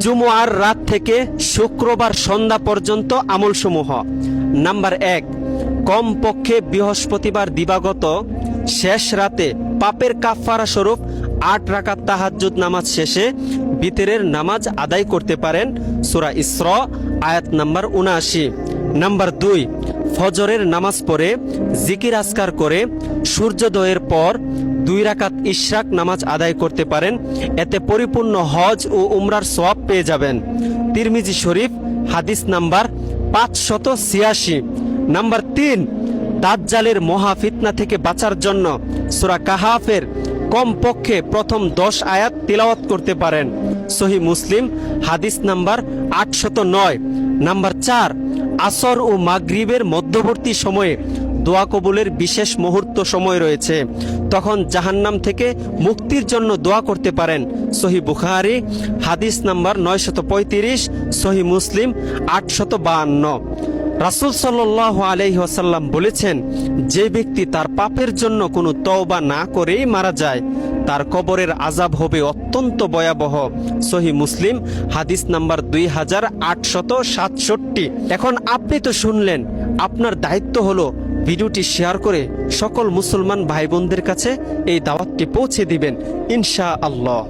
জুমুয়ার রাত থেকে শুক্রবার সন্ধ্যা পর্যন্ত আমলসমূহ। নাম্বার 1, কমপক্ষে বৃহস্পতিবার দিবাগত শেষ রাতে পাপের কাফফারা স্বরূপ 8 রাকাত তাহাজ্জুদ নামাজ শেষে বিতরের নামাজ আদায় করতে পারেন। সূরা ইসরা আয়াত নাম্বার 79। নাম্বার 2, ফজরের নামাজ পড়ে জিকির আজকার করে সূর্যোদয়ের পর 2 রাকাত ইশরাক নামাজ আদায় করতে পারেন। এতে পরিপূর্ণ হজ ও উমরার সওয়াব পেয়ে যাবেন। তিরমিজি শরীফ হাদিস নাম্বার 586। নাম্বার 3, দাজ্জালের মহা ফিতনা থেকে বাঁচার জন্য সূরা কাহাফের কমপক্ষে প্রথম 10 আয়াত তিলাওয়াত করতে পারেন। সহিহ মুসলিম হাদিস নাম্বার 809। নাম্বার 4, আসর ও মাগরিবের মধ্যবর্তী সময়ে দোয়া কবুলের বিশেষ মুহূর্ত সময় রয়েছে, তখন জাহান্নাম থেকে মুক্তির জন্য দোয়া করতে পারেন। সহিহ বুখারী হাদিস নাম্বার 935, সহিহ মুসলিম 852। রাসূল সাল্লাল্লাহু আলাইহি ওয়াসাল্লাম বলেছেন, যে ব্যক্তি তার পাপের জন্য কোনো তওবা না করেই মারা যায়, তার কবরের আযাব হবে অত্যন্ত ভয়াবহ। সহিহ মুসলিম হাদিস নাম্বার 2867। এখন আপনি তো শুনলেন, আপনার দায়িত্ব হলো ভিডিওটি শেয়ার করে সকল মুসলমান ভাই বোনদের কাছে এই দাওয়াতটি পৌঁছে দিবেন ইনশাআল্লাহ।